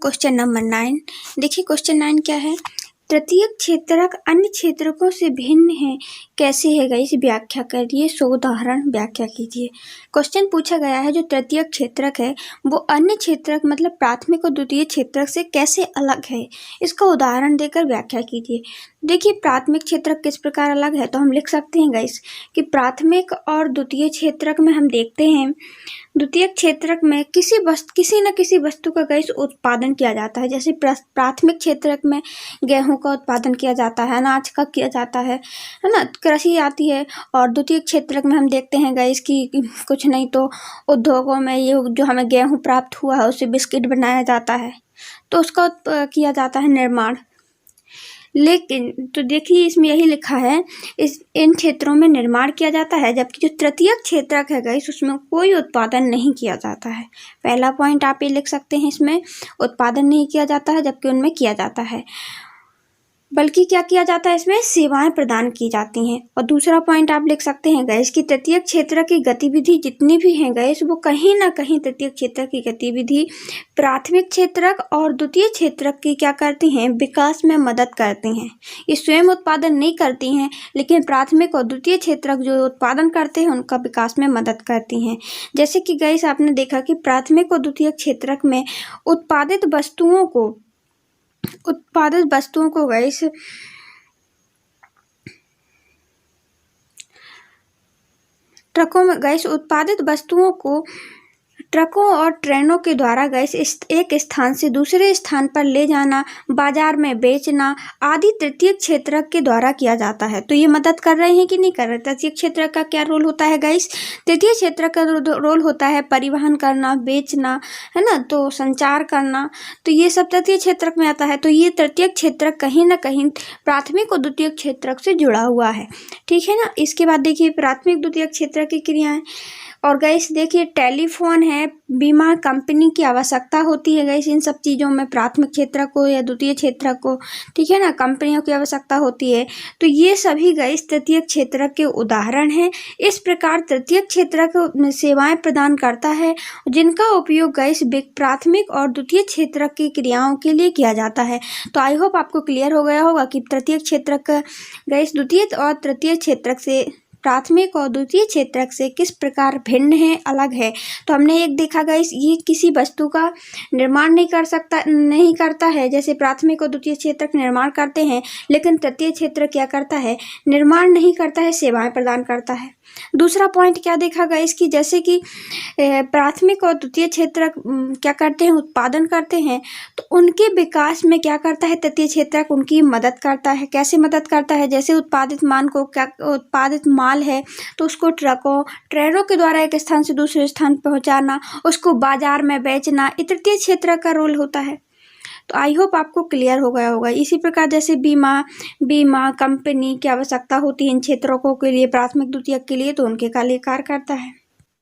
Question number 9। देखिए question 9 क्या है। तृतीयक क्षेत्रक अन्य क्षेत्रकों से भिन्न है, कैसे है गाइस व्याख्या करिए, सो उदाहरण व्याख्या कीजिए। क्वेश्चन पूछा गया है जो तृतीयक क्षेत्रक है वो अन्य क्षेत्रक मतलब प्राथमिक और द्वितीय क्षेत्रक से कैसे अलग है, इसका उदाहरण देकर व्याख्या कीजिए। देखिए प्राथमिक क्षेत्रक किस प्रकार अलग है, तो हम लिख सकते हैं गाइस कि प्राथमिक और द्वितीय क्षेत्रक में हम देखते हैं द्वितीय क्षेत्रक में किसी न किसी वस्तु का गाइस उत्पादन किया जाता है। जैसे प्राथमिक क्षेत्रक में गेहूं का उत्पादन किया जाता है, अनाज का किया जाता है ना, कृषि आती है। और द्वितीय क्षेत्रक में हम देखते हैं गाइस कि कुछ नहीं तो उद्योगों में ये जो हमें गेहूं प्राप्त हुआ है उससे बिस्किट बनाया जाता है, तो उसका किया जाता है निर्माण। लेकिन तो देखिए इसमें यही लिखा है इन क्षेत्रों में निर्माण किया जाता है, जबकि जो तृतीयक क्षेत्रक है गाइस उसमें कोई उत्पादन नहीं किया जाता है। पहला पॉइंट आप ये लिख सकते हैं, इसमें उत्पादन नहीं किया जाता है जबकि उनमें किया जाता है, बल्कि क्या किया जाता है, इसमें सेवाएं प्रदान की जाती हैं। और दूसरा पॉइंट आप लिख सकते हैं गैस कि तृतीयक क्षेत्र की गतिविधि जितनी भी हैं गैस वो कहीं ना कहीं तृतीयक क्षेत्र की गतिविधि प्राथमिक क्षेत्रक और द्वितीय क्षेत्रक की क्या करती हैं, विकास में मदद करती हैं। ये स्वयं उत्पादन नहीं करती हैं, लेकिन प्राथमिक और द्वितीय क्षेत्रक जो उत्पादन करते हैं उनका विकास में मदद करती हैं। जैसे कि गैस आपने देखा कि प्राथमिक और द्वितीय क्षेत्रक में उत्पादित वस्तुओं को गैस ट्रकों में गैस उत्पादित वस्तुओं को ट्रकों और ट्रेनों के द्वारा गैस एक स्थान से दूसरे स्थान पर ले जाना, बाजार में बेचना आदि तृतीय क्षेत्रक के द्वारा किया जाता है। तो ये मदद कर रहे हैं कि नहीं कर रहे। तृतीय क्षेत्रक का क्या रोल होता है गैस, तृतीय क्षेत्रक का रोल होता है परिवहन करना, बेचना, है ना, तो संचार करना, तो ये सब तृतीय क्षेत्रक में आता है। तो ये तृतीय क्षेत्रक कहीं ना कहीं प्राथमिक और द्वितीय क्षेत्रक से जुड़ा हुआ है, ठीक है ना। इसके बाद देखिए प्राथमिक द्वितीय क्षेत्रक की क्रियाएं। और गैस देखिए टेलीफोन है, बीमा कंपनी की आवश्यकता होती है गैस इन सब चीज़ों में, प्राथमिक क्षेत्र को या द्वितीय क्षेत्र को, ठीक है ना, कंपनियों की आवश्यकता होती है। तो ये सभी गैस तृतीय क्षेत्र के उदाहरण हैं। इस प्रकार तृतीय क्षेत्र को सेवाएं प्रदान करता है जिनका उपयोग गैस प्राथमिक और द्वितीय क्षेत्र की क्रियाओं के लिए किया जाता है। तो आई होप आपको क्लियर हो गया होगा कि तृतीय क्षेत्र का गैस द्वितीय और तृतीय क्षेत्र से प्राथमिक और द्वितीय क्षेत्रक से किस प्रकार भिन्न है, अलग है। तो हमने एक देखा गाइस ये किसी वस्तु का निर्माण नहीं करता है, जैसे प्राथमिक और द्वितीय क्षेत्रक निर्माण करते हैं, लेकिन तृतीय क्षेत्र क्या करता है, निर्माण नहीं करता है, सेवाएं प्रदान करता है। दूसरा पॉइंट क्या देखा गाइस कि जैसे कि प्राथमिक और द्वितीय क्षेत्रक क्या करते हैं, उत्पादन करते हैं, तो उनके विकास में क्या करता है तृतीय क्षेत्रक, उनकी मदद करता है। कैसे मदद करता है, जैसे उत्पादित माल है तो उसको ट्रकों ट्रेनों के द्वारा एक स्थान से दूसरे स्थान पहुंचाना, उसको बाजार में बेचना, ये तृतीय क्षेत्र का रोल होता है। तो आई होप आपको क्लियर हो गया होगा। इसी प्रकार जैसे बीमा कंपनी की आवश्यकता होती है इन क्षेत्रों के लिए, प्राथमिक द्वितीयक के लिए, तो उनके कार्य करता है।